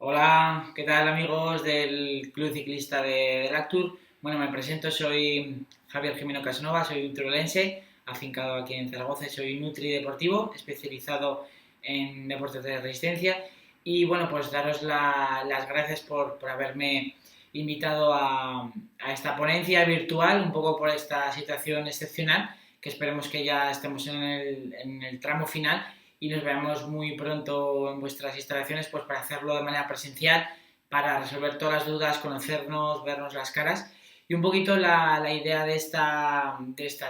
Hola, ¿qué tal amigos del Club Ciclista de Lactur? Bueno, me presento, soy Javier Jimeno Casanova, soy un turolense, afincado aquí en Zaragoza, soy nutri deportivo, especializado en deportes de resistencia y bueno, pues daros las gracias por haberme invitado a esta ponencia virtual, un poco por esta situación excepcional, que esperemos que ya estemos en el tramo final y nos veamos muy pronto en vuestras instalaciones pues para hacerlo de manera presencial, para resolver todas las dudas, conocernos, vernos las caras. Y un poquito la idea de esta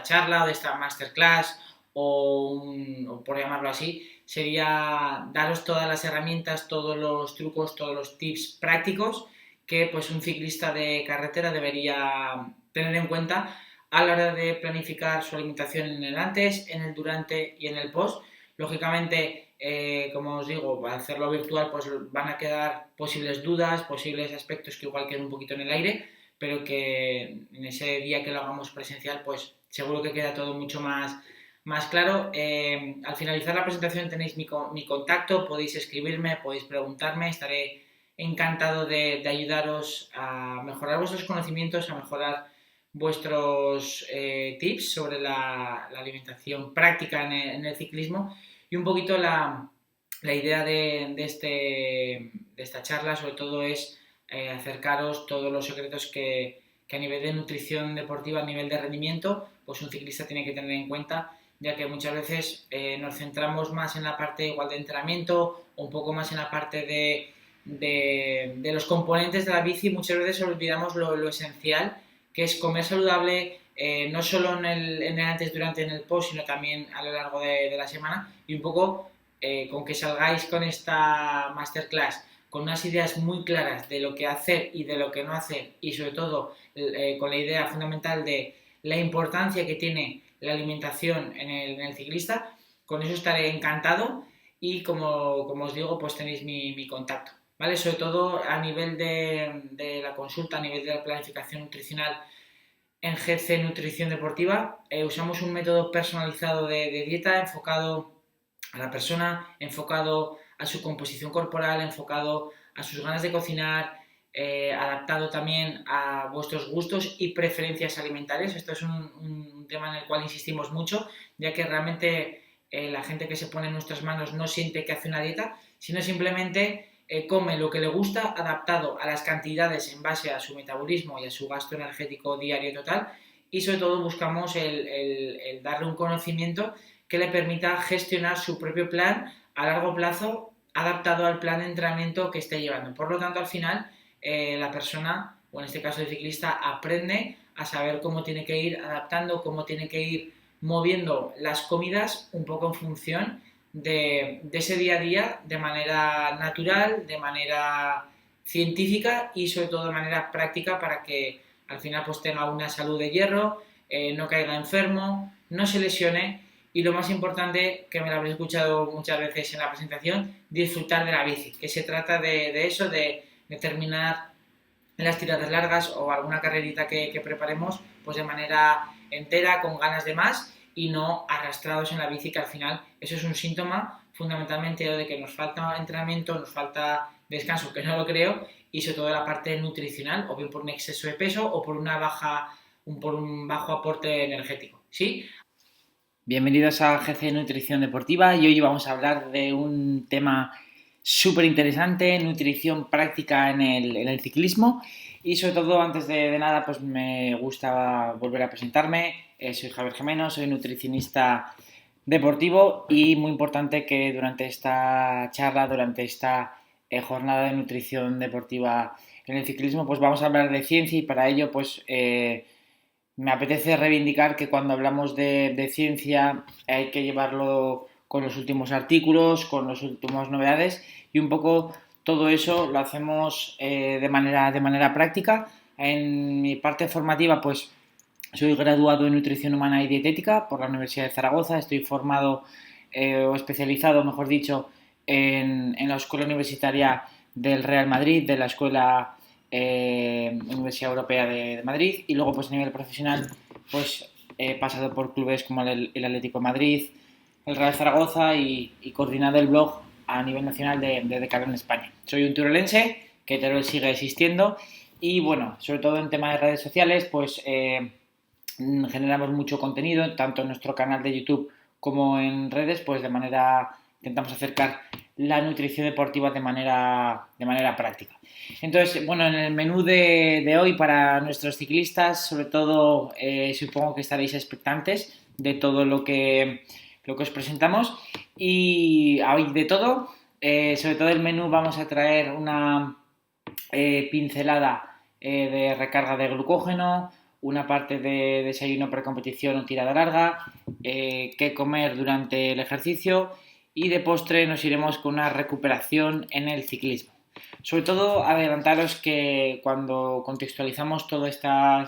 charla o de esta masterclass o por llamarlo así, sería daros todas las herramientas, todos los trucos, todos los tips prácticos que pues un ciclista de carretera debería tener en cuenta a la hora de planificar su alimentación en el antes, en el durante y en el post. Lógicamente, como os digo, al hacerlo virtual, pues van a quedar posibles dudas, posibles aspectos que igual quedan un poquito en el aire, pero que en ese día que lo hagamos presencial, pues seguro que queda todo mucho más claro. Al finalizar la presentación tenéis mi contacto, podéis escribirme, podéis preguntarme, estaré encantado de ayudaros a mejorar vuestros conocimientos, a mejorar vuestros tips sobre la alimentación práctica en el ciclismo y un poquito la idea de esta charla sobre todo es acercaros todos los secretos que a nivel de nutrición deportiva, a nivel de rendimiento, pues un ciclista tiene que tener en cuenta, ya que muchas veces nos centramos más en la parte igual de entrenamiento o un poco más en la parte de los componentes de la bici, muchas veces olvidamos lo esencial, que es comer saludable, no solo en el antes, durante y en el post, sino también a lo largo de la semana. Y un poco con que salgáis con esta masterclass con unas ideas muy claras de lo que hacer y de lo que no hacer, y sobre todo con la idea fundamental de la importancia que tiene la alimentación en el ciclista, con eso estaré encantado y como os digo, pues tenéis mi contacto. ¿Vale? Sobre todo a nivel de la consulta, a nivel de la planificación nutricional en GC Nutrición Deportiva, usamos un método personalizado de dieta enfocado a la persona, enfocado a su composición corporal, enfocado a sus ganas de cocinar, adaptado también a vuestros gustos y preferencias alimentarias. Esto es un tema en el cual insistimos mucho, ya que realmente la gente que se pone en nuestras manos no siente que hace una dieta, sino simplemente come lo que le gusta, adaptado a las cantidades en base a su metabolismo y a su gasto energético diario total, y sobre todo buscamos el darle un conocimiento que le permita gestionar su propio plan a largo plazo adaptado al plan de entrenamiento que esté llevando. Por lo tanto, al final, la persona, o en este caso el ciclista, aprende a saber cómo tiene que ir adaptando, cómo tiene que ir moviendo las comidas un poco en función de ese día a día de manera natural, de manera científica y sobre todo de manera práctica para que al final pues tenga una salud de hierro, no caiga enfermo, no se lesione y lo más importante, que me lo habréis escuchado muchas veces en la presentación, disfrutar de la bici, que se trata de eso, de terminar las tiradas largas o alguna carrerita que preparemos pues de manera entera, con ganas de más y no arrastrados en la bici, que al final eso es un síntoma fundamentalmente de que nos falta entrenamiento, nos falta descanso, que no lo creo, y sobre todo la parte nutricional, o bien por un exceso de peso o por un bajo aporte energético. ¿Sí? Bienvenidos a GC Nutrición Deportiva y hoy vamos a hablar de un tema súper interesante, nutrición práctica en el ciclismo y sobre todo antes de nada pues me gusta volver a presentarme, soy Javier Jimeno, soy nutricionista deportivo y muy importante que durante esta charla, durante esta jornada de nutrición deportiva en el ciclismo pues vamos a hablar de ciencia y para ello pues me apetece reivindicar que cuando hablamos de ciencia hay que llevarlo con los últimos artículos, con las últimas novedades y un poco todo eso lo hacemos de manera práctica. En mi parte formativa pues soy graduado en nutrición humana y dietética por la Universidad de Zaragoza, estoy formado o especializado, mejor dicho, en la Escuela Universitaria del Real Madrid, de la Escuela Universidad Europea de Madrid y luego pues a nivel profesional pues he pasado por clubes como el Atlético de Madrid, el Real Zaragoza y coordinado el blog a nivel nacional de Decathlon en España. Soy un turolense, que Teruel sigue existiendo y bueno, sobre todo en tema de redes sociales, pues generamos mucho contenido, tanto en nuestro canal de YouTube como en redes, pues intentamos acercar la nutrición deportiva de manera práctica. Entonces, bueno, en el menú de hoy para nuestros ciclistas, sobre todo supongo que estaréis expectantes de todo lo que os presentamos y hay de todo. Sobre todo el menú vamos a traer una pincelada de recarga de glucógeno, una parte de desayuno precompetición o tirada larga, qué comer durante el ejercicio y de postre nos iremos con una recuperación en el ciclismo. Sobre todo adelantaros que cuando contextualizamos toda esta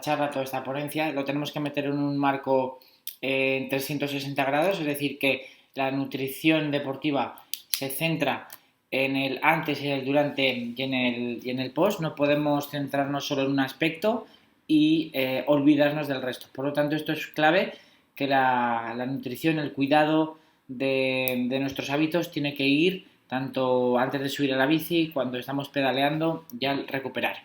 charla, toda esta ponencia, lo tenemos que meter en un marco en 360 grados, es decir, que la nutrición deportiva se centra en el antes, y el durante y en el post. No podemos centrarnos solo en un aspecto y olvidarnos del resto. Por lo tanto, esto es clave, que la nutrición, el cuidado de nuestros hábitos tiene que ir tanto antes de subir a la bici, cuando estamos pedaleando y al recuperar.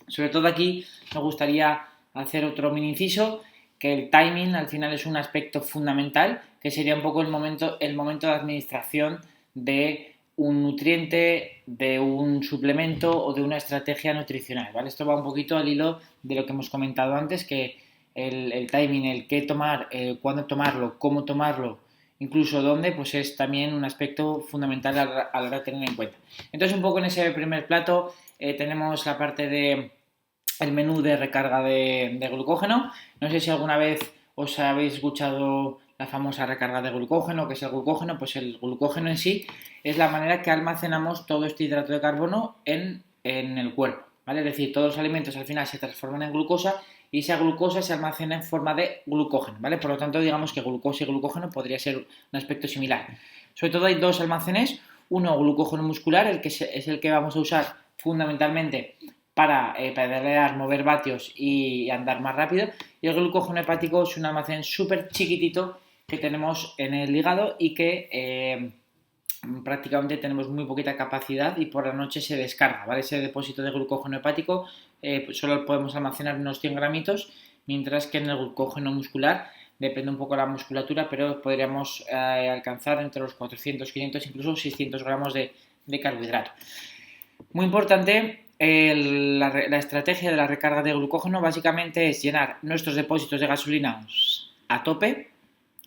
Sobre todo aquí me gustaría hacer otro mini inciso, que el timing al final es un aspecto fundamental, que sería un poco el momento de administración de un nutriente, de un suplemento o de una estrategia nutricional, ¿vale? Esto va un poquito al hilo de lo que hemos comentado antes, que el timing, el qué tomar, cuándo tomarlo, cómo tomarlo, incluso dónde, pues es también un aspecto fundamental a la hora de tener en cuenta. Entonces, un poco en ese primer plato tenemos la parte de el menú de recarga de glucógeno. No sé si alguna vez os habéis escuchado la famosa recarga de glucógeno. ¿Qué es el glucógeno? Pues el glucógeno en sí es la manera que almacenamos todo este hidrato de carbono en el cuerpo, ¿vale? Es decir, todos los alimentos al final se transforman en glucosa y esa glucosa se almacena en forma de glucógeno, ¿vale? Por lo tanto, digamos que glucosa y glucógeno podría ser un aspecto similar. Sobre todo hay dos almacenes, uno glucógeno muscular, el que es el que vamos a usar fundamentalmente para pedalear, mover vatios y andar más rápido, y el glucógeno hepático es un almacén súper chiquitito que tenemos en el hígado y que prácticamente tenemos muy poquita capacidad y por la noche se descarga, ¿vale? Ese depósito de glucógeno hepático pues solo podemos almacenar unos 100 gramitos, mientras que en el glucógeno muscular depende un poco de la musculatura, pero podríamos alcanzar entre los 400, 500, incluso 600 gramos de carbohidrato. Muy importante, la estrategia de la recarga de glucógeno básicamente es llenar nuestros depósitos de gasolina a tope,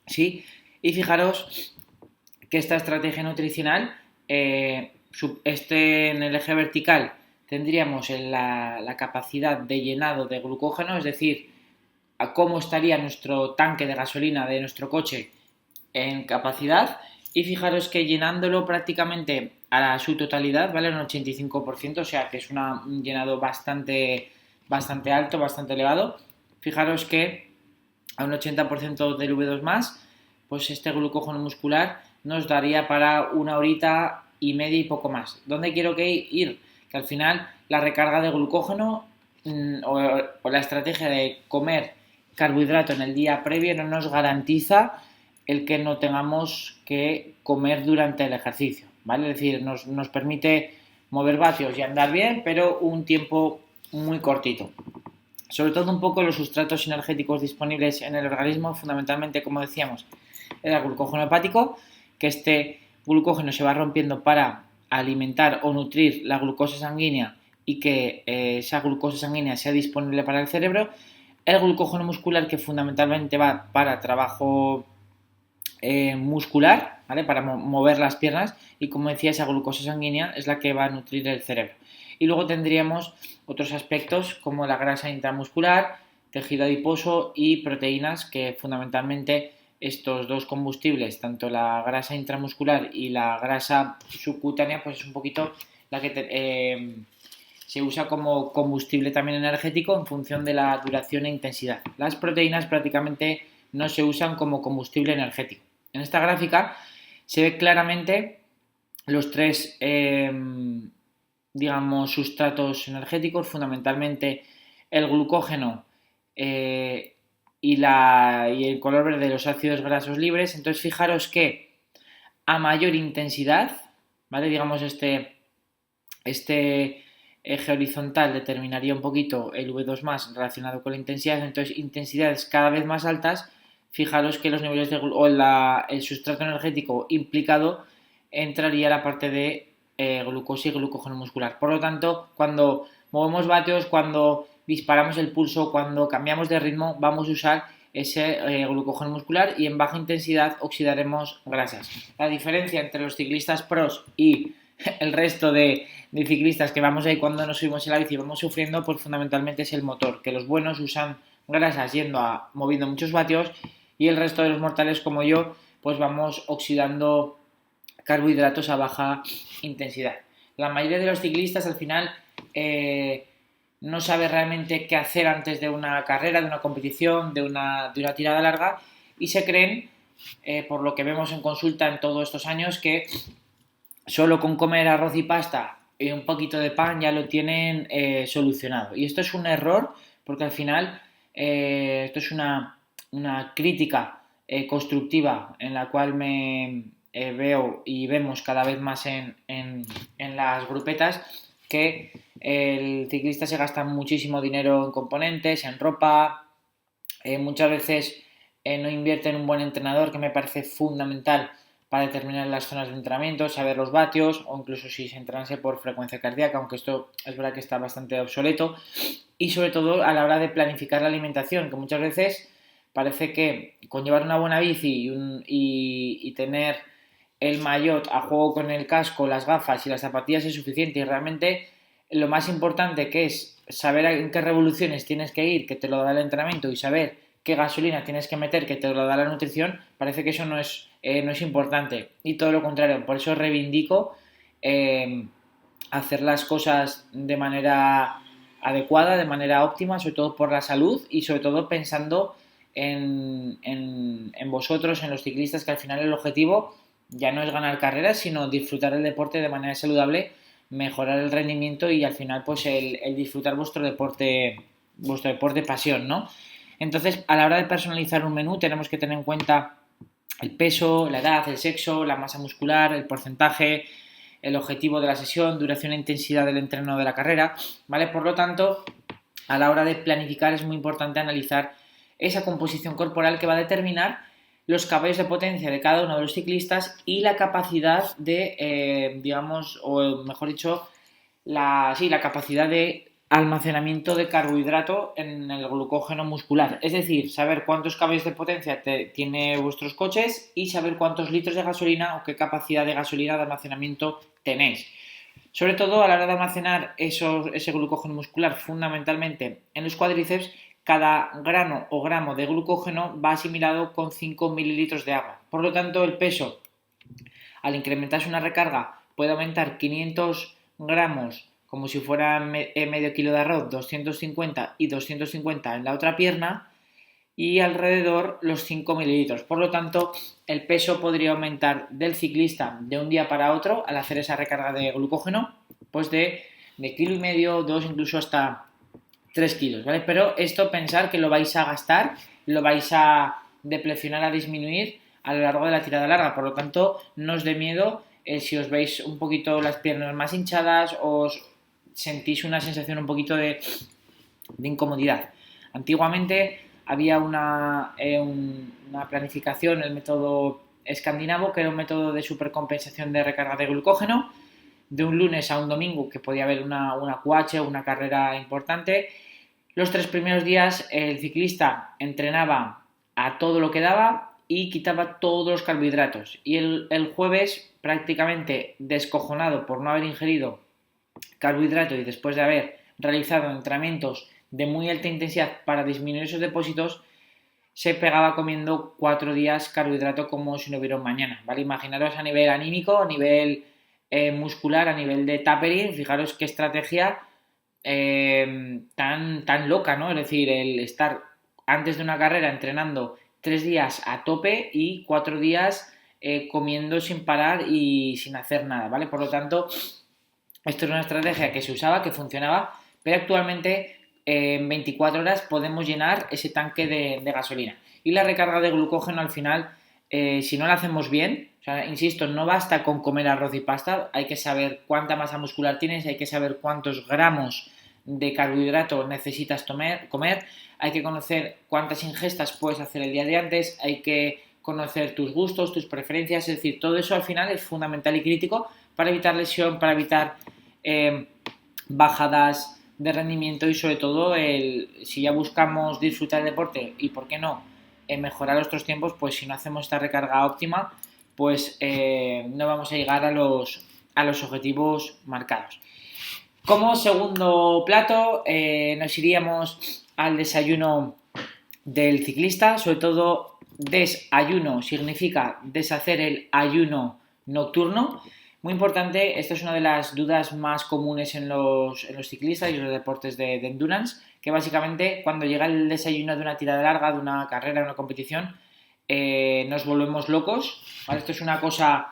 ¿sí? Y fijaros que esta estrategia nutricional, en el eje vertical tendríamos la capacidad de llenado de glucógeno, es decir, a cómo estaría nuestro tanque de gasolina de nuestro coche en capacidad, y fijaros que llenándolo prácticamente a su totalidad, ¿vale? Un 85%, o sea que es un llenado bastante alto, bastante elevado. Fijaros que a un 80% del V2+, pues este glucógeno muscular nos daría para 1 horita y media y poco más. ¿Dónde quiero ir? Que al final la recarga de glucógeno o la estrategia de comer carbohidrato en el día previo no nos garantiza el que no tengamos que comer durante el ejercicio, ¿vale? Es decir, nos permite mover vatios y andar bien, pero un tiempo muy cortito. Sobre todo un poco los sustratos energéticos disponibles en el organismo, fundamentalmente, como decíamos, el glucógeno hepático, que este glucógeno se va rompiendo para alimentar o nutrir la glucosa sanguínea y que esa glucosa sanguínea sea disponible para el cerebro. El glucógeno muscular, que fundamentalmente va para trabajo muscular, ¿vale? Para mover las piernas, y como decía, esa glucosa sanguínea es la que va a nutrir el cerebro. Y luego tendríamos otros aspectos como la grasa intramuscular, tejido adiposo y proteínas, que fundamentalmente estos dos combustibles, tanto la grasa intramuscular y la grasa subcutánea, pues es un poquito la que se usa como combustible también energético en función de la duración e intensidad. Las proteínas prácticamente no se usan como combustible energético. En esta gráfica se ve claramente los tres sustratos energéticos, fundamentalmente el glucógeno y el color verde de los ácidos grasos libres. Entonces fijaros que a mayor intensidad, ¿vale? Digamos este eje horizontal determinaría un poquito el V2 más relacionado con la intensidad, entonces intensidades cada vez más altas, fijaros que los niveles de el sustrato energético implicado entraría la parte de glucosa y glucógeno muscular. Por lo tanto, cuando movemos vatios, cuando disparamos el pulso, cuando cambiamos de ritmo, vamos a usar ese glucógeno muscular y en baja intensidad oxidaremos grasas. La diferencia entre los ciclistas pros y el resto de ciclistas que vamos ahí cuando nos subimos en la bici y vamos sufriendo, pues fundamentalmente es el motor, que los buenos usan grasas moviendo muchos vatios y el resto de los mortales como yo, pues vamos oxidando carbohidratos a baja intensidad. La mayoría de los ciclistas al final no sabe realmente qué hacer antes de una carrera, de una competición, de una tirada larga y se creen, por lo que vemos en consulta en todos estos años, que solo con comer arroz y pasta y un poquito de pan ya lo tienen solucionado. Y esto es un error porque al final esto es una crítica constructiva en la cual me veo y vemos cada vez más en las grupetas que el ciclista se gasta muchísimo dinero en componentes, en ropa, muchas veces no invierte en un buen entrenador, que me parece fundamental para determinar las zonas de entrenamiento, saber los vatios o incluso si se entrenase por frecuencia cardíaca, aunque esto es verdad que está bastante obsoleto, y sobre todo a la hora de planificar la alimentación, que muchas veces parece que con llevar una buena bici y tener el maillot a juego con el casco, las gafas y las zapatillas es suficiente y realmente lo más importante que es saber en qué revoluciones tienes que ir, que te lo da el entrenamiento y saber qué gasolina tienes que meter, que te lo da la nutrición, parece que eso no es importante y todo lo contrario, por eso reivindico hacer las cosas de manera adecuada, de manera óptima, sobre todo por la salud y sobre todo pensando en vosotros, en los ciclistas, que al final el objetivo ya no es ganar carreras, sino disfrutar el deporte de manera saludable, mejorar el rendimiento y al final pues el disfrutar vuestro deporte pasión, ¿no? Entonces, a la hora de personalizar un menú tenemos que tener en cuenta el peso, la edad, el sexo, la masa muscular, el porcentaje, el objetivo de la sesión, duración e intensidad del entreno de la carrera, ¿vale? Por lo tanto, a la hora de planificar es muy importante analizar esa composición corporal que va a determinar los caballos de potencia de cada uno de los ciclistas y la capacidad de, digamos, o mejor dicho, la capacidad de almacenamiento de carbohidrato en el glucógeno muscular. Es decir, saber cuántos caballos de potencia tiene vuestros coches y saber cuántos litros de gasolina o qué capacidad de gasolina de almacenamiento tenéis. Sobre todo a la hora de almacenar ese glucógeno muscular, fundamentalmente en los cuádriceps, cada grano o gramo de glucógeno va asimilado con 5 mililitros de agua. Por lo tanto, el peso, al incrementarse una recarga, puede aumentar 500 gramos como si fuera medio kilo de arroz, 250 y 250 en la otra pierna y alrededor los 5 mililitros. Por lo tanto, el peso podría aumentar del ciclista de un día para otro al hacer esa recarga de glucógeno, pues de kilo y medio, 2, incluso hasta 3 kilos, ¿vale? Pero esto pensar que lo vais a gastar, lo vais a deplecionar, a disminuir a lo largo de la tirada larga. Por lo tanto, no os dé miedo si os veis un poquito las piernas más hinchadas, os sentís una sensación un poquito de incomodidad. Antiguamente había una planificación, el método escandinavo, que era un método de supercompensación de recarga de glucógeno, de un lunes a un domingo, que podía haber una QH o una carrera importante. Los 3 primeros días el ciclista entrenaba a todo lo que daba y quitaba todos los carbohidratos. Y el jueves, prácticamente descojonado por no haber ingerido carbohidrato y después de haber realizado entrenamientos de muy alta intensidad para disminuir esos depósitos, se pegaba comiendo 4 días carbohidrato como si no hubiera un mañana, ¿vale? Imaginaros a nivel anímico, a nivel muscular, a nivel de tapering, fijaros qué estrategia tan loca, ¿no? Es decir, el estar antes de una carrera entrenando 3 días a tope y 4 días comiendo sin parar y sin hacer nada, ¿vale? Por lo tanto, esto es una estrategia que se usaba, que funcionaba, pero actualmente en 24 horas podemos llenar ese tanque de gasolina. Y la recarga de glucógeno al final si no lo hacemos bien, o sea, insisto, no basta con comer arroz y pasta, hay que saber cuánta masa muscular tienes, hay que saber cuántos gramos de carbohidrato necesitas comer, hay que conocer cuántas ingestas puedes hacer el día de antes, hay que conocer tus gustos, tus preferencias, es decir, todo eso al final es fundamental y crítico para evitar lesión, para evitar bajadas de rendimiento y sobre todo si ya buscamos disfrutar del deporte y por qué no mejorar nuestros tiempos, pues si no hacemos esta recarga óptima, pues no vamos a llegar a los objetivos marcados. Como segundo plato nos iríamos al desayuno del ciclista, sobre todo desayuno significa deshacer el ayuno nocturno. Muy importante, esta es una de las dudas más comunes en los ciclistas y en los deportes de endurance, que básicamente cuando llega el desayuno de una tirada larga, de una carrera, de una competición, nos volvemos locos, ¿vale? Esto es una cosa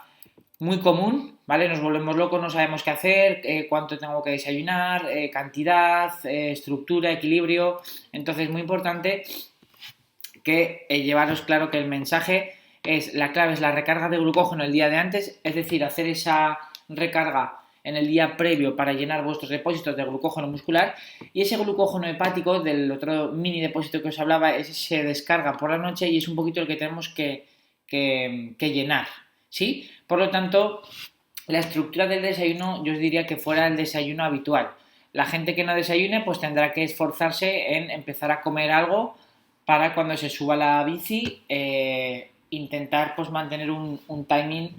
muy común, ¿vale? Nos volvemos locos, no sabemos qué hacer, cuánto tengo que desayunar, cantidad, estructura, equilibrio. Entonces, muy importante que llevaros claro que el mensaje la clave es la recarga de glucógeno el día de antes, es decir, hacer esa recarga en el día previo para llenar vuestros depósitos de glucógeno muscular, y ese glucógeno hepático del otro mini depósito que os hablaba, ese se descarga por la noche y es un poquito el que tenemos que llenar, ¿sí? Por lo tanto, la estructura del desayuno yo os diría que fuera el desayuno habitual. La gente que no desayune pues tendrá que esforzarse en empezar a comer algo para cuando se suba la bici intentar pues mantener un timing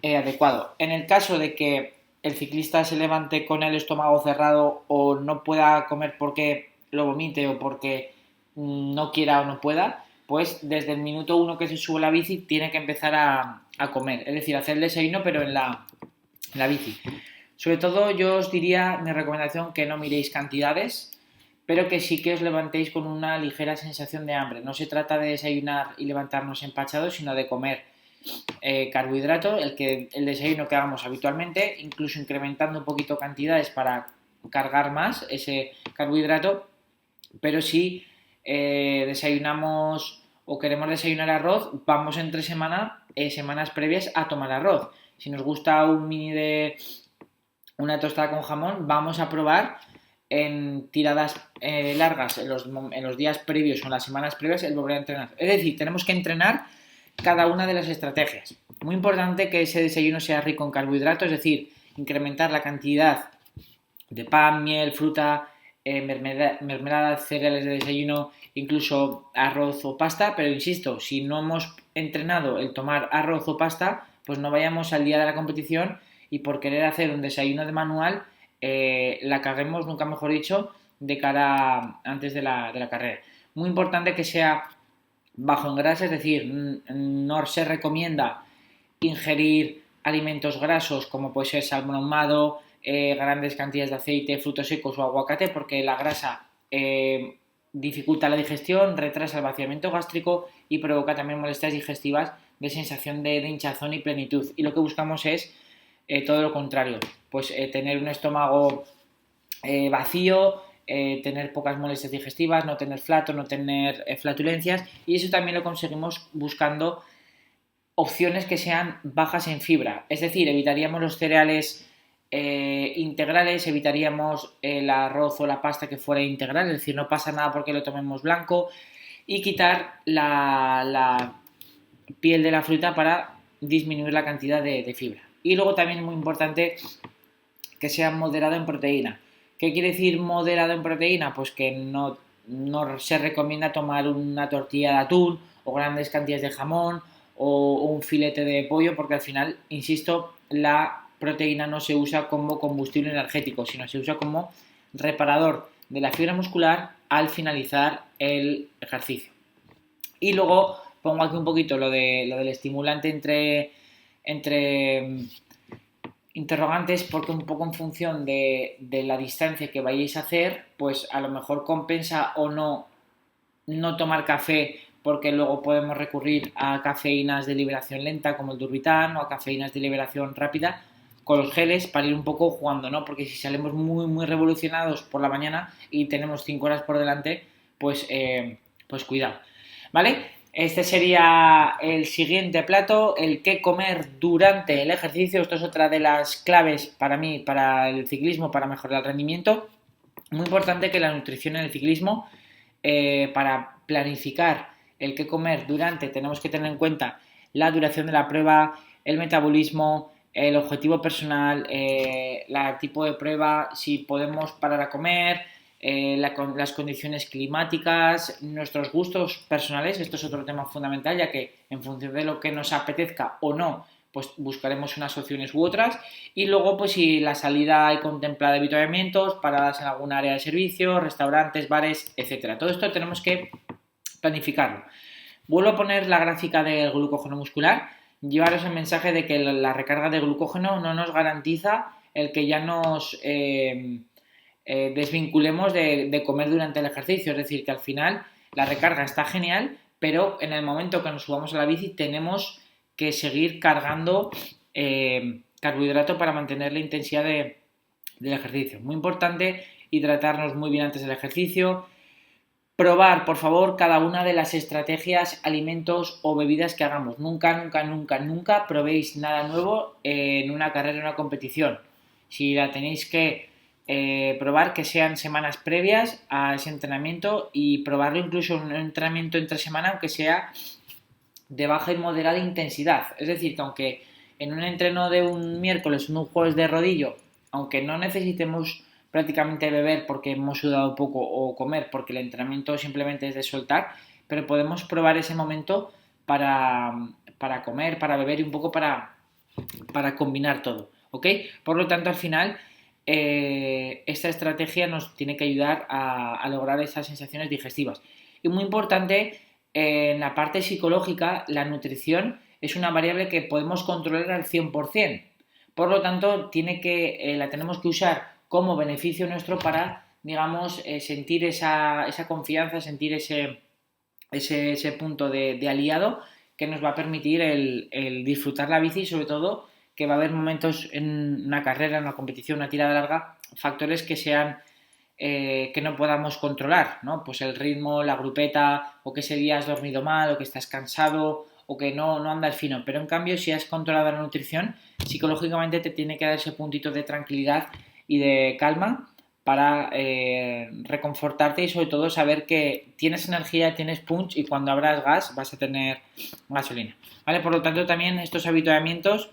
adecuado. En el caso de que el ciclista se levante con el estómago cerrado o no pueda comer porque lo vomite o porque no quiera o no pueda, pues desde el minuto 1 que se sube la bici tiene que empezar a comer, es decir, hacer el desayuno pero en la bici. Sobre todo yo os diría mi recomendación que no miréis cantidades, pero que sí que os levantéis con una ligera sensación de hambre. No se trata de desayunar y levantarnos empachados, sino de comer carbohidrato, el desayuno que hagamos habitualmente, incluso incrementando un poquito cantidades para cargar más ese carbohidrato, pero si desayunamos o queremos desayunar arroz, vamos entre semanas previas a tomar arroz. Si nos gusta un mini de una tostada con jamón, vamos a probar en tiradas largas en los días previos o en las semanas previas el volver a entrenar. Es decir, tenemos que entrenar cada una de las estrategias. Muy importante que ese desayuno sea rico en carbohidratos, es decir, incrementar la cantidad de pan, miel, fruta, mermelada, cereales de desayuno, incluso arroz o pasta, pero insisto, si no hemos entrenado el tomar arroz o pasta, pues no vayamos al día de la competición y por querer hacer un desayuno de manual la caguemos, nunca mejor dicho, de cara antes de la carrera. Muy importante que sea bajo en grasa, es decir, no se recomienda ingerir alimentos grasos como puede ser salmón ahumado, grandes cantidades de aceite, frutos secos o aguacate, porque la grasa dificulta la digestión, retrasa el vaciamiento gástrico y provoca también molestias digestivas de sensación de hinchazón y plenitud. Y lo que buscamos es todo lo contrario, pues tener un estómago vacío, tener pocas molestias digestivas, no tener flato, no tener flatulencias, y eso también lo conseguimos buscando opciones que sean bajas en fibra, es decir, evitaríamos los cereales integrales, evitaríamos el arroz o la pasta que fuera integral, es decir, no pasa nada porque lo tomemos blanco, y quitar la piel de la fruta para disminuir la cantidad de fibra. Y luego también es muy importante que sea moderado en proteína. ¿Qué quiere decir moderado en proteína? Pues que no se recomienda tomar una tortilla de atún o grandes cantidades de jamón o un filete de pollo, porque al final, insisto, la proteína no se usa como combustible energético, sino se usa como reparador de la fibra muscular al finalizar el ejercicio. Y luego pongo aquí un poquito lo del estimulante entre interrogantes, porque un poco en función de la distancia que vayáis a hacer, pues a lo mejor compensa o no tomar café, porque luego podemos recurrir a cafeínas de liberación lenta como el Durbitan o a cafeínas de liberación rápida con los geles para ir un poco jugando, ¿no? Porque si salimos muy revolucionados por la mañana y tenemos 5 horas por delante, pues cuidado, ¿vale? Este sería el siguiente plato, el qué comer durante el ejercicio. Esto es otra de las claves para mí, para el ciclismo, para mejorar el rendimiento. Muy importante que la nutrición en el ciclismo, para planificar el qué comer durante, tenemos que tener en cuenta la duración de la prueba, el metabolismo, el objetivo personal, el tipo de prueba, si podemos parar a comer, las condiciones climáticas, nuestros gustos personales. Esto es otro tema fundamental, ya que en función de lo que nos apetezca o no, pues buscaremos unas opciones u otras. Y luego, pues si la salida hay contemplada de avituallamientos, paradas en algún área de servicio, restaurantes, bares, etcétera. Todo esto tenemos que planificarlo. Vuelvo a poner la gráfica del glucógeno muscular. Llevaros el mensaje de que la recarga de glucógeno no nos garantiza el que ya nos desvinculemos de comer durante el ejercicio. Es decir, que al final la recarga está genial, pero en el momento que nos subamos a la bici tenemos que seguir cargando carbohidrato para mantener la intensidad del ejercicio. Muy importante hidratarnos muy bien antes del ejercicio. Probar, por favor, cada una de las estrategias, alimentos o bebidas que hagamos. Nunca probéis nada nuevo en una carrera, en una competición. Si la tenéis que probar, que sean semanas previas a ese entrenamiento, y probarlo incluso en un entrenamiento entre semana, aunque sea de baja y moderada intensidad. Es decir, que aunque en un entreno de un miércoles, un jueves de rodillo, aunque no necesitemos prácticamente beber porque hemos sudado poco o comer porque el entrenamiento simplemente es de soltar, pero podemos probar ese momento para comer, para beber y un poco para combinar todo, ¿ok? Por lo tanto, al final, esta estrategia nos tiene que ayudar a lograr esas sensaciones digestivas. Y muy importante, en la parte psicológica, la nutrición es una variable que podemos controlar al 100%. Por lo tanto, la tenemos que usar como beneficio nuestro para, digamos, sentir esa confianza, sentir ese punto de aliado que nos va a permitir el disfrutar la bici, y sobre todo que va a haber momentos en una carrera, en una competición, una tirada larga, factores que sean que no podamos controlar, ¿no? Pues el ritmo, la grupeta, o que ese día has dormido mal, o que estás cansado, o que no andas fino. Pero en cambio, si has controlado la nutrición, psicológicamente te tiene que dar ese puntito de tranquilidad y de calma para reconfortarte, y sobre todo saber que tienes energía, tienes punch, y cuando abras gas vas a tener gasolina, ¿vale? Por lo tanto, también estos habituamientos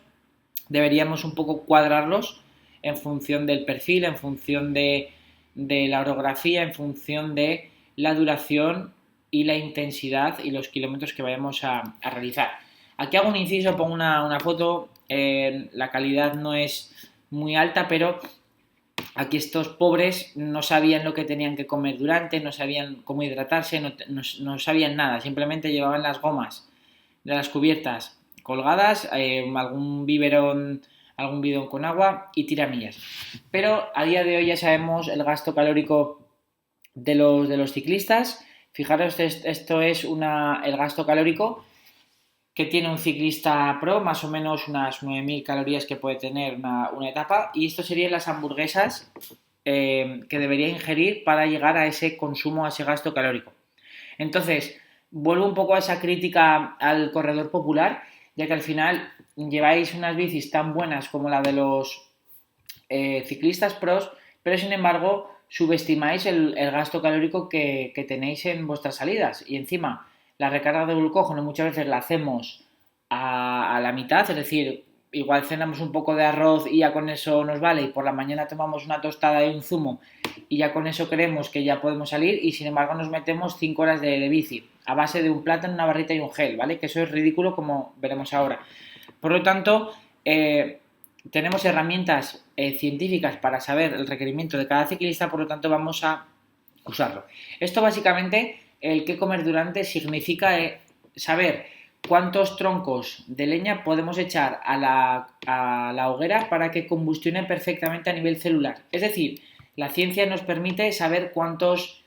deberíamos un poco cuadrarlos en función del perfil, en función de la orografía, en función de la duración y la intensidad y los kilómetros que vayamos a realizar. Aquí hago un inciso, pongo una foto, la calidad no es muy alta, pero aquí estos pobres no sabían lo que tenían que comer durante, no sabían cómo hidratarse, no sabían nada, simplemente llevaban las gomas de las cubiertas colgadas, algún bidón con agua y tiramillas. Pero a día de hoy ya sabemos el gasto calórico de los ciclistas. Fijaros, esto es el gasto calórico que tiene un ciclista pro, más o menos unas 9.000 calorías que puede tener una etapa, y esto serían las hamburguesas que debería ingerir para llegar a ese consumo, a ese gasto calórico. Entonces, vuelvo un poco a esa crítica al corredor popular, ya que al final lleváis unas bicis tan buenas como la de los ciclistas pros, pero sin embargo subestimáis el gasto calórico que tenéis en vuestras salidas, y encima la recarga de glucógeno muchas veces la hacemos a la mitad, es decir, igual cenamos un poco de arroz y ya con eso nos vale, y por la mañana tomamos una tostada y un zumo y ya con eso creemos que ya podemos salir, y sin embargo nos metemos 5 horas de bici a base de un plátano, una barrita y un gel, ¿vale? Que eso es ridículo, como veremos ahora. Por lo tanto, tenemos herramientas científicas para saber el requerimiento de cada ciclista, por lo tanto vamos a usarlo. Esto básicamente, el qué comer durante, significa saber cuántos troncos de leña podemos echar a la hoguera para que combustione perfectamente a nivel celular. Es decir, la ciencia nos permite saber cuántos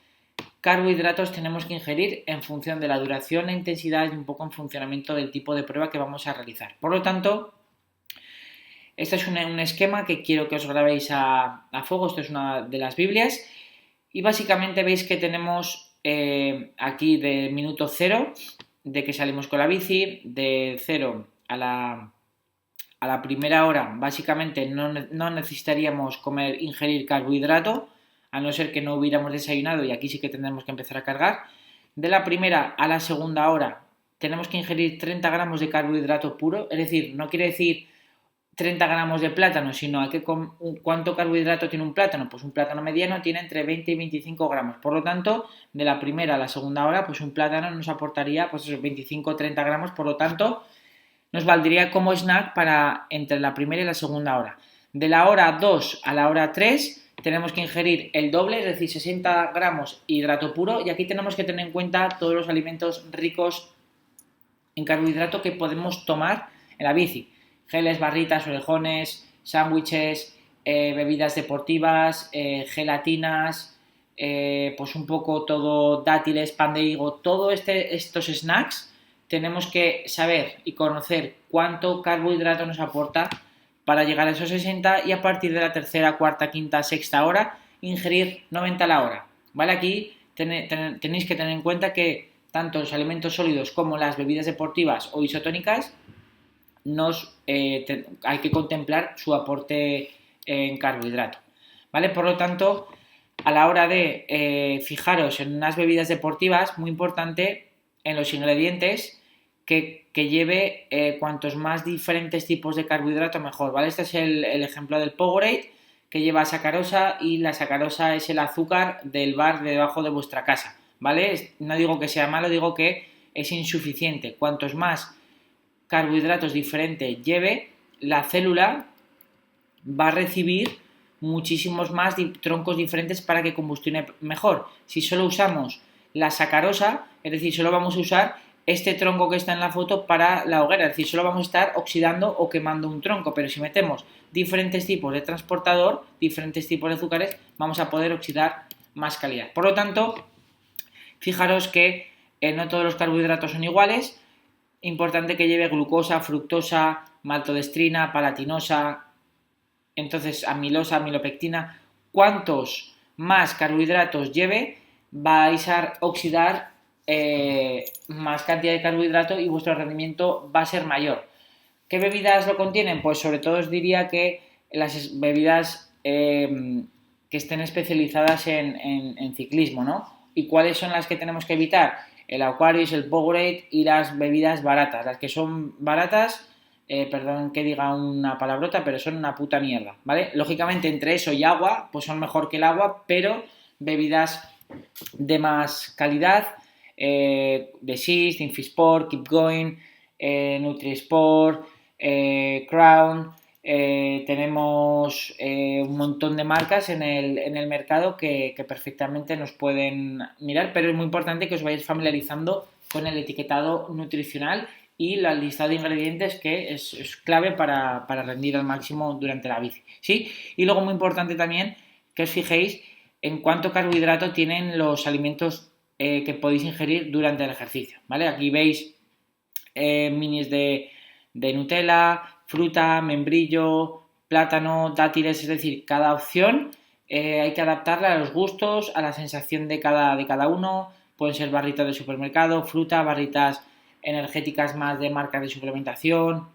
carbohidratos tenemos que ingerir en función de la duración, la intensidad y un poco en funcionamiento del tipo de prueba que vamos a realizar. Por lo tanto, este es un esquema que quiero que os grabéis a fuego. Esto es una de las Biblias, y básicamente veis que tenemos aquí de minuto 0 de que salimos con la bici, de 0 a la primera hora, básicamente no necesitaríamos ingerir carbohidrato, a no ser que no hubiéramos desayunado, y aquí sí que tendremos que empezar a cargar. De la primera a la segunda hora tenemos que ingerir 30 gramos de carbohidrato puro, es decir, no quiere decir 30 gramos de plátano, sino ¿cuánto carbohidrato tiene un plátano? Pues un plátano mediano tiene entre 20 y 25 gramos. Por lo tanto, de la primera a la segunda hora, pues un plátano nos aportaría pues esos 25 o 30 gramos. Por lo tanto, nos valdría como snack para entre la primera y la segunda hora. De la hora 2 a la hora 3 tenemos que ingerir el doble, es decir, 60 gramos hidrato puro. Y aquí tenemos que tener en cuenta todos los alimentos ricos en carbohidrato que podemos tomar en la bici. Geles, barritas, orejones, sándwiches, bebidas deportivas, gelatinas, pues un poco todo, dátiles, pan de higo, todos estos snacks tenemos que saber y conocer cuánto carbohidrato nos aporta para llegar a esos 60 y a partir de la tercera, cuarta, quinta, sexta hora ingerir 90 a la hora. ¿Vale? Aquí tenéis que tener en cuenta que tanto los alimentos sólidos como las bebidas deportivas o isotónicas hay que contemplar su aporte en carbohidrato, ¿vale? Por lo tanto, a la hora de fijaros en unas bebidas deportivas, muy importante en los ingredientes que lleve cuantos más diferentes tipos de carbohidrato mejor, ¿vale? Este es el ejemplo del Powerade, que lleva sacarosa, y la sacarosa es el azúcar del bar de debajo de vuestra casa, ¿vale? No digo que sea malo, digo que es insuficiente. Cuantos más carbohidratos diferentes lleve, la célula va a recibir muchísimos más troncos diferentes para que combustione mejor. Si solo usamos la sacarosa, es decir, solo vamos a usar este tronco que está en la foto para la hoguera, es decir, solo vamos a estar oxidando o quemando un tronco, pero si metemos diferentes tipos de transportador, diferentes tipos de azúcares, vamos a poder oxidar más calidad. Por lo tanto, fijaros que no todos los carbohidratos son iguales. Importante que lleve glucosa, fructosa, maltodextrina, palatinosa, entonces amilosa, amilopectina. Cuantos más carbohidratos lleve, vais a oxidar más cantidad de carbohidrato y vuestro rendimiento va a ser mayor. ¿Qué bebidas lo contienen? Pues sobre todo os diría que las bebidas que estén especializadas en ciclismo, ¿no? ¿Y cuáles son las que tenemos que evitar? El Aquarius, el Powerade y las bebidas baratas. Las que son baratas, perdón que diga una palabrota, pero son una puta mierda, ¿vale? Lógicamente entre eso y agua, pues son mejor que el agua, pero bebidas de más calidad, de Sist, Infisport, Keep Going, Nutrisport, Crown, tenemos un montón de marcas en el mercado que perfectamente nos pueden mirar, pero es muy importante que os vayáis familiarizando con el etiquetado nutricional y la lista de ingredientes, que es clave para rendir al máximo durante la bici, ¿sí? Y luego muy importante también que os fijéis en cuánto carbohidrato tienen los alimentos que podéis ingerir durante el ejercicio, ¿vale? Aquí veis minis de Nutella, fruta, membrillo, plátano, dátiles, es decir, cada opción hay que adaptarla a los gustos, a la sensación de cada uno. Pueden ser barritas de supermercado, fruta, barritas energéticas más de marcas de suplementación,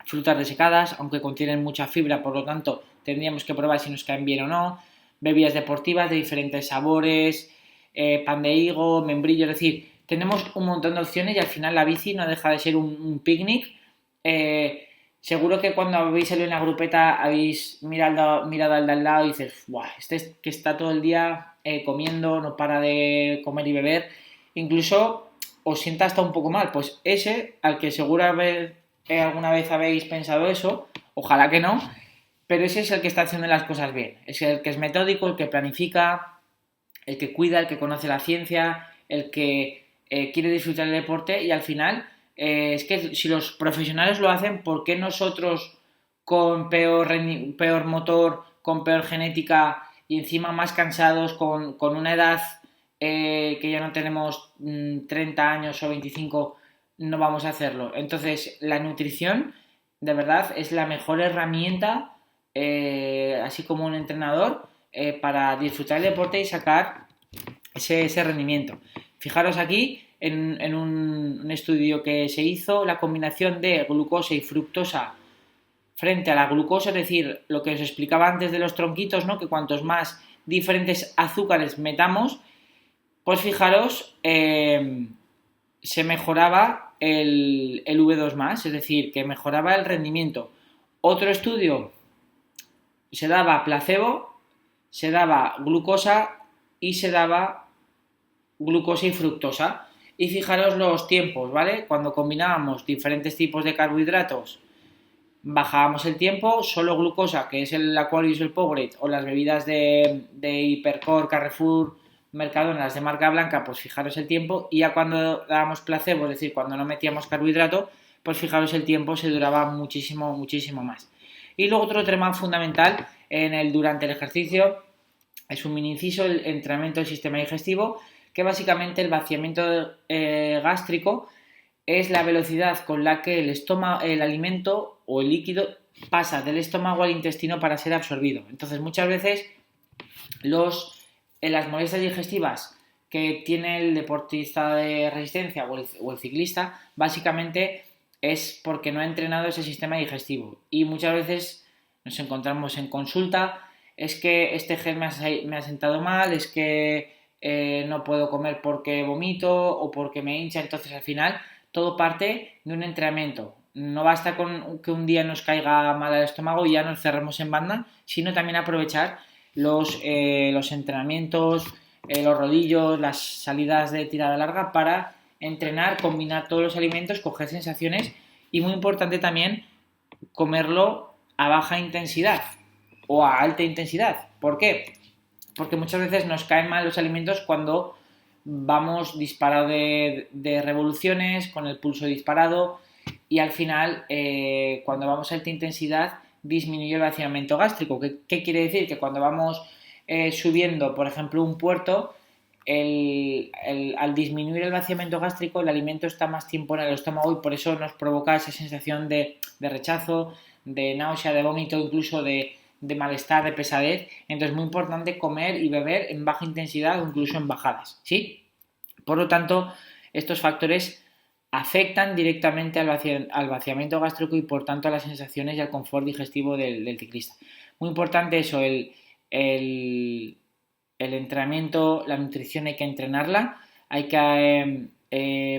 frutas desecadas, aunque contienen mucha fibra, por lo tanto tendríamos que probar si nos caen bien o no. Bebidas deportivas de diferentes sabores, pan de higo, membrillo, es decir, tenemos un montón de opciones y al final la bici no deja de ser un picnic. Seguro que cuando habéis salido en la grupeta habéis mirado al de al lado y dices, ¡buah! Este que está todo el día comiendo, no para de comer y beber, incluso os sienta hasta un poco mal. Pues ese, al que seguro alguna vez habéis pensado eso, ojalá que no, pero ese es el que está haciendo las cosas bien, es el que es metódico, el que planifica, el que cuida, el que conoce la ciencia, el que quiere disfrutar del deporte. Y al final es que si los profesionales lo hacen, ¿por qué nosotros con peor motor, con peor genética y encima más cansados, con una edad que ya no tenemos 30 años o 25, no vamos a hacerlo? Entonces la nutrición de verdad es la mejor herramienta, así como un entrenador, para disfrutar del deporte y sacar ese rendimiento. Fijaros aquí, en un estudio que se hizo, la combinación de glucosa y fructosa frente a la glucosa, es decir, lo que os explicaba antes de los tronquitos, ¿no? Que cuantos más diferentes azúcares metamos, pues fijaros, se mejoraba el V2+, es decir, que mejoraba el rendimiento. Otro estudio, se daba placebo, se daba glucosa y se daba glucosa y fructosa. Y fijaros los tiempos, ¿vale? Cuando combinábamos diferentes tipos de carbohidratos, bajábamos el tiempo, solo glucosa, que es el Aquarius, el Powerade, o las bebidas de Hipercor, Carrefour, Mercadona, las de marca blanca, pues fijaros el tiempo, y ya cuando dábamos placebo, es decir, cuando no metíamos carbohidrato, pues fijaros el tiempo, se duraba muchísimo, muchísimo más. Y luego otro tema fundamental durante el ejercicio es un mini inciso, el entrenamiento del sistema digestivo, que básicamente el vaciamiento gástrico es la velocidad con la que el alimento o el líquido pasa del estómago al intestino para ser absorbido. Entonces, muchas veces las molestias digestivas que tiene el deportista de resistencia o el ciclista, básicamente es porque no ha entrenado ese sistema digestivo. Y muchas veces nos encontramos en consulta, es que este gel me ha sentado mal, es que no puedo comer porque vomito o porque me hincha. Entonces, al final, todo parte de un entrenamiento. No basta con que un día nos caiga mal al estómago y ya nos cerremos en banda, sino también aprovechar los entrenamientos, los rodillos, las salidas de tirada larga para entrenar, combinar todos los alimentos, coger sensaciones y, muy importante también, comerlo a baja intensidad o a alta intensidad. ¿Por qué? Porque muchas veces nos caen mal los alimentos cuando vamos disparado de revoluciones, con el pulso disparado, y al final, cuando vamos a alta intensidad, disminuye el vaciamiento gástrico. ¿Qué quiere decir? Que cuando vamos subiendo, por ejemplo, un puerto, al disminuir el vaciamiento gástrico, el alimento está más tiempo en el estómago y por eso nos provoca esa sensación de rechazo, de náusea, de vómito, incluso de malestar, de pesadez. Entonces es muy importante comer y beber en baja intensidad o incluso en bajadas, ¿sí? Por lo tanto, estos factores afectan directamente al vaciamiento gástrico y por tanto a las sensaciones y al confort digestivo del ciclista. Muy importante eso, el entrenamiento, la nutrición hay que entrenarla, hay que,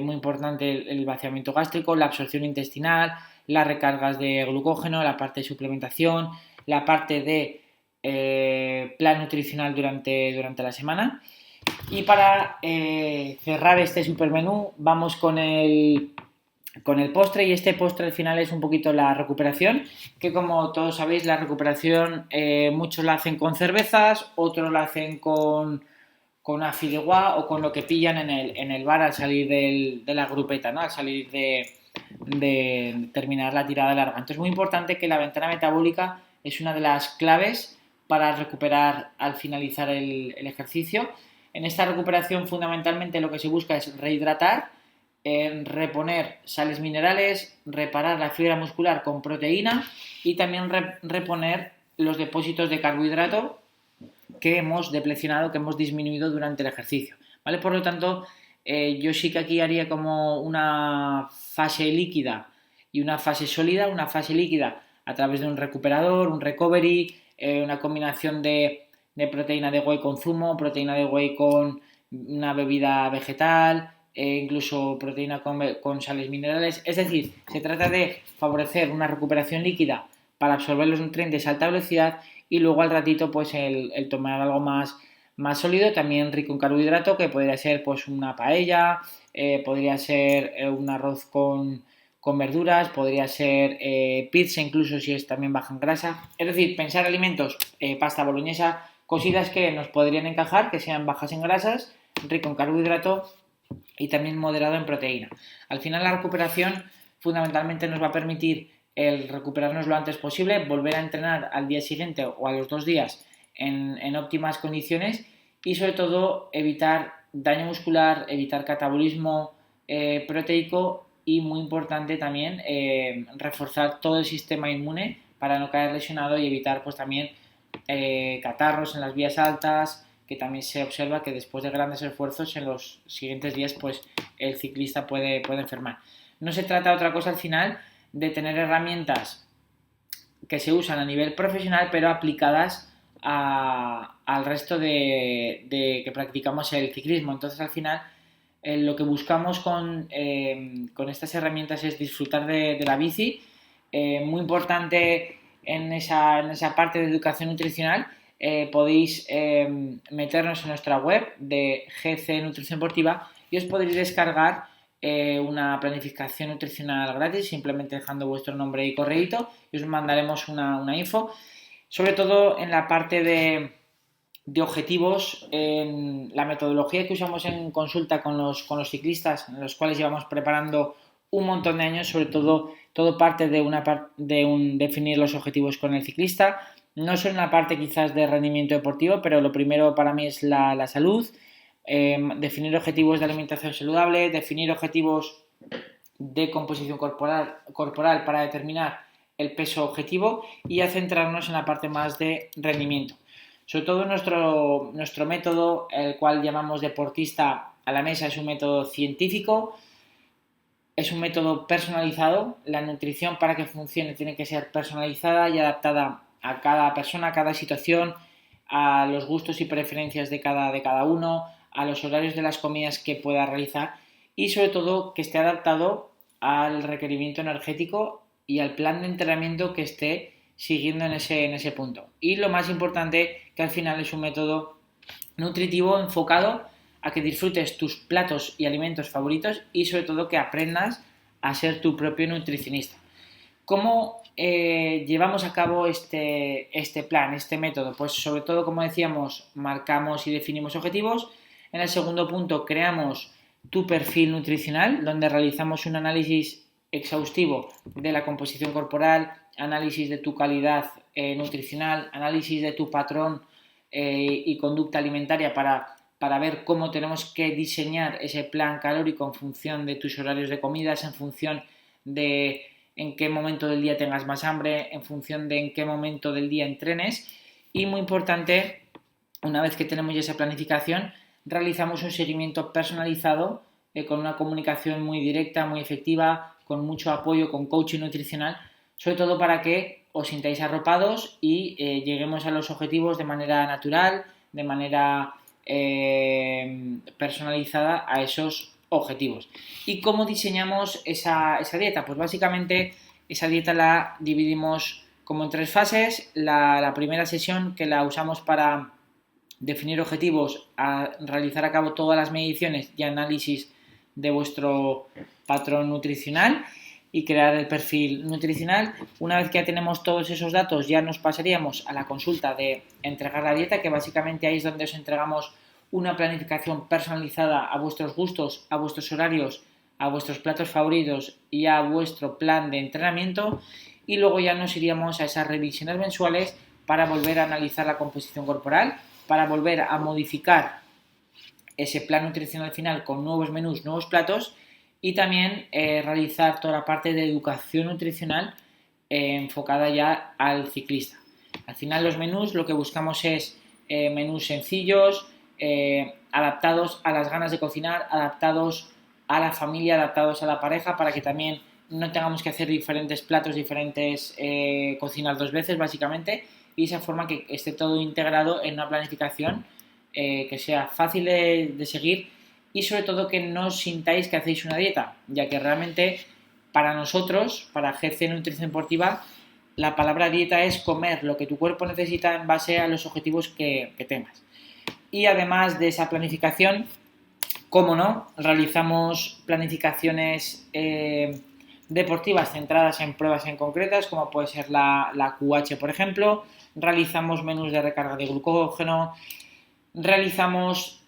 muy importante el vaciamiento gástrico, la absorción intestinal, las recargas de glucógeno, la parte de suplementación, la parte de plan nutricional durante la semana. Y para cerrar este supermenú vamos con el postre, y este postre al final es un poquito la recuperación, que como todos sabéis la recuperación muchos la hacen con cervezas, otros la hacen con una fideuá o con lo que pillan en el bar al salir de la grupeta, ¿no? Al salir de terminar la tirada larga. Entonces es muy importante que la ventana metabólica es una de las claves para recuperar al finalizar el ejercicio. En esta recuperación fundamentalmente lo que se busca es rehidratar, reponer sales minerales, reparar la fibra muscular con proteína y también reponer los depósitos de carbohidrato que hemos deplecionado, que hemos disminuido durante el ejercicio, ¿vale? Por lo tanto, yo sí que aquí haría como una fase líquida y una fase sólida. Una fase líquida a través de un recuperador, un recovery, una combinación de proteína de whey con zumo, proteína de whey con una bebida vegetal, incluso proteína con sales minerales. Es decir, se trata de favorecer una recuperación líquida para absorber los nutrientes a alta velocidad y luego al ratito pues el tomar algo más sólido, también rico en carbohidrato, que podría ser pues una paella, podría ser un arroz con verduras, podría ser pizza incluso si es también baja en grasa. Es decir, pensar alimentos, pasta boloñesa, cositas que nos podrían encajar, que sean bajas en grasas, rico en carbohidrato y también moderado en proteína. Al final la recuperación fundamentalmente nos va a permitir el recuperarnos lo antes posible, volver a entrenar al día siguiente o a los 2 días en óptimas condiciones y sobre todo evitar daño muscular, evitar catabolismo proteico y, muy importante también, reforzar todo el sistema inmune para no caer lesionado y evitar pues también catarros en las vías altas, que también se observa que después de grandes esfuerzos en los siguientes días pues el ciclista puede enfermar. No se trata de otra cosa al final de tener herramientas que se usan a nivel profesional pero aplicadas al resto de que practicamos el ciclismo. Entonces al final lo que buscamos con estas herramientas es disfrutar de la bici. Muy importante en esa parte de educación nutricional, podéis meternos en nuestra web de GC Nutrición Deportiva y os podréis descargar una planificación nutricional gratis, simplemente dejando vuestro nombre y correíto, y os mandaremos una info, sobre todo en la parte de objetivos. En la metodología que usamos en consulta con los ciclistas, en los cuales llevamos preparando un montón de años, sobre todo parte de definir los objetivos con el ciclista. No son una parte quizás de rendimiento deportivo, pero lo primero para mí es la salud. Definir objetivos de alimentación saludable, definir objetivos de composición corporal para determinar el peso objetivo y a centrarnos en la parte más de rendimiento. Sobre todo nuestro método, el cual llamamos deportista a la mesa, es un método científico, es un método personalizado. La nutrición, para que funcione, tiene que ser personalizada y adaptada a cada persona, a cada situación, a los gustos y preferencias de cada uno, a los horarios de las comidas que pueda realizar y sobre todo que esté adaptado al requerimiento energético y al plan de entrenamiento que esté siguiendo en ese punto. Y lo más importante, que al final es un método nutritivo enfocado a que disfrutes tus platos y alimentos favoritos y sobre todo que aprendas a ser tu propio nutricionista. ¿Cómo llevamos a cabo este plan, este método? Pues sobre todo, como decíamos, marcamos y definimos objetivos. En el segundo punto, creamos tu perfil nutricional, donde realizamos un análisis exhaustivo de la composición corporal, análisis de tu calidad nutricional, análisis de tu patrón y conducta alimentaria para ver cómo tenemos que diseñar ese plan calórico en función de tus horarios de comidas, en función de en qué momento del día tengas más hambre, en función de en qué momento del día entrenes. Y muy importante, una vez que tenemos ya esa planificación, realizamos un seguimiento personalizado con una comunicación muy directa, muy efectiva, con mucho apoyo, con coaching nutricional, sobre todo para que os sintáis arropados y lleguemos a los objetivos de manera natural, de manera personalizada a esos objetivos. ¿Y cómo diseñamos esa dieta? Pues básicamente esa dieta la dividimos como en 3 fases. La primera sesión, que la usamos para definir objetivos, a realizar a cabo todas las mediciones y análisis de vuestro patrón nutricional y crear el perfil nutricional. Una vez que ya tenemos todos esos datos, ya nos pasaríamos a la consulta de entregar la dieta, que básicamente ahí es donde os entregamos una planificación personalizada a vuestros gustos, a vuestros horarios, a vuestros platos favoritos y a vuestro plan de entrenamiento. Y luego ya nos iríamos a esas revisiones mensuales para volver a analizar la composición corporal, para volver a modificar ese plan nutricional final con nuevos menús, nuevos platos y también realizar toda la parte de educación nutricional enfocada ya al ciclista. Al final los menús lo que buscamos es menús sencillos, adaptados a las ganas de cocinar, adaptados a la familia, adaptados a la pareja, para que también no tengamos que hacer diferentes platos, diferentes cocinas 2 veces básicamente, y de esa forma que esté todo integrado en una planificación que sea fácil de seguir y sobre todo que no os sintáis que hacéis una dieta, ya que realmente para nosotros, para GC Nutrición Deportiva, la palabra dieta es comer lo que tu cuerpo necesita en base a los objetivos que tengas. Y además de esa planificación, cómo no, realizamos planificaciones deportivas centradas en pruebas en concretas, como puede ser la QH, por ejemplo. Realizamos menús de recarga de glucógeno, realizamos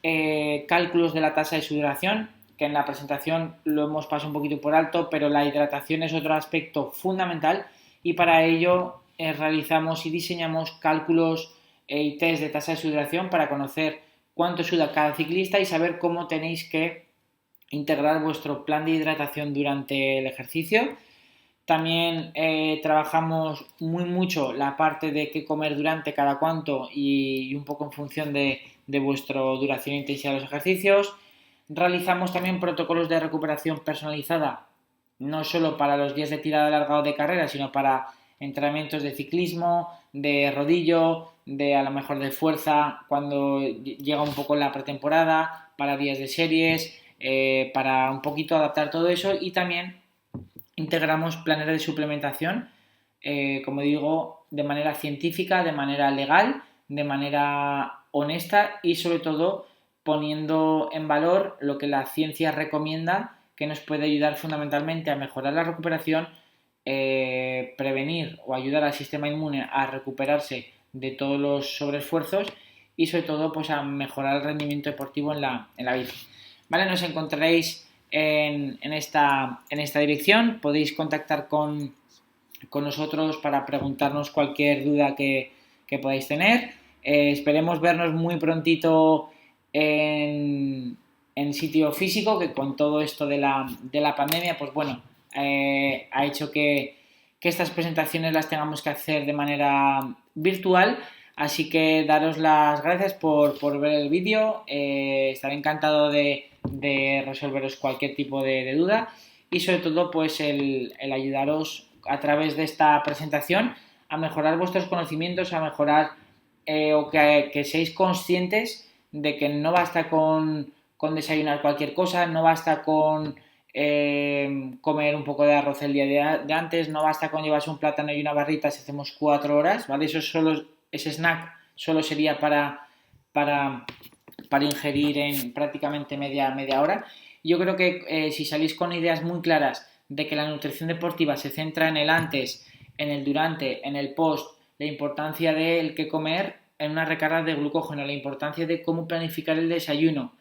cálculos de la tasa de sudoración, que en la presentación lo hemos pasado un poquito por alto, pero la hidratación es otro aspecto fundamental y para ello realizamos y diseñamos cálculos y test de tasa de sudoración para conocer cuánto suda cada ciclista y saber cómo tenéis que integrar vuestro plan de hidratación durante el ejercicio. También trabajamos mucho la parte de qué comer durante cada cuánto y un poco en función de vuestra duración e intensidad de los ejercicios. Realizamos también protocolos de recuperación personalizada, no solo para los días de tirada larga o de carrera, sino para entrenamientos de ciclismo, de rodillo, de a lo mejor de fuerza cuando llega un poco la pretemporada, para días de series, para un poquito adaptar todo eso. Y también integramos planes de suplementación, como digo, de manera científica, de manera legal, de manera honesta y sobre todo poniendo en valor lo que la ciencia recomienda, que nos puede ayudar fundamentalmente a mejorar la recuperación, prevenir o ayudar al sistema inmune a recuperarse de todos los sobreesfuerzos y sobre todo pues a mejorar el rendimiento deportivo en la bici. ¿Vale? Nos encontraréis en esta dirección. Podéis contactar con nosotros para preguntarnos cualquier duda que podáis tener. Esperemos vernos muy prontito en sitio físico, que con todo esto de la pandemia, pues bueno, ha hecho que estas presentaciones las tengamos que hacer de manera virtual. Así que daros las gracias por ver el vídeo. Estaré encantado de resolveros cualquier tipo de duda y sobre todo pues el ayudaros a través de esta presentación a mejorar vuestros conocimientos, a mejorar o que seáis conscientes de que no basta con desayunar cualquier cosa, no basta con comer un poco de arroz el día de antes, no basta con llevarse un plátano y una barrita si hacemos 4 horas, ¿vale? Ese snack solo sería para ingerir en prácticamente media hora. Yo creo que si salís con ideas muy claras de que la nutrición deportiva se centra en el antes, en el durante, en el post, la importancia del qué comer en una recarga de glucógeno, la importancia de cómo planificar el desayuno,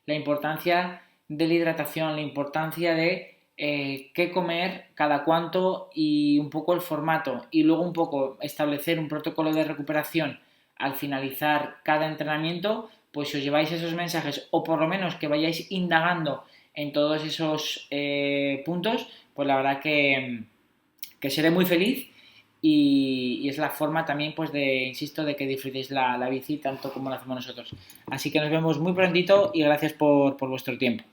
la importancia de la hidratación, la importancia de qué comer, cada cuánto y un poco el formato y luego un poco establecer un protocolo de recuperación al finalizar cada entrenamiento, pues si os lleváis esos mensajes o por lo menos que vayáis indagando en todos esos puntos, pues la verdad que seré muy feliz y es la forma también pues de, insisto, de que disfrutéis la bici tanto como lo hacemos nosotros. Así que nos vemos muy prontito y gracias por vuestro tiempo.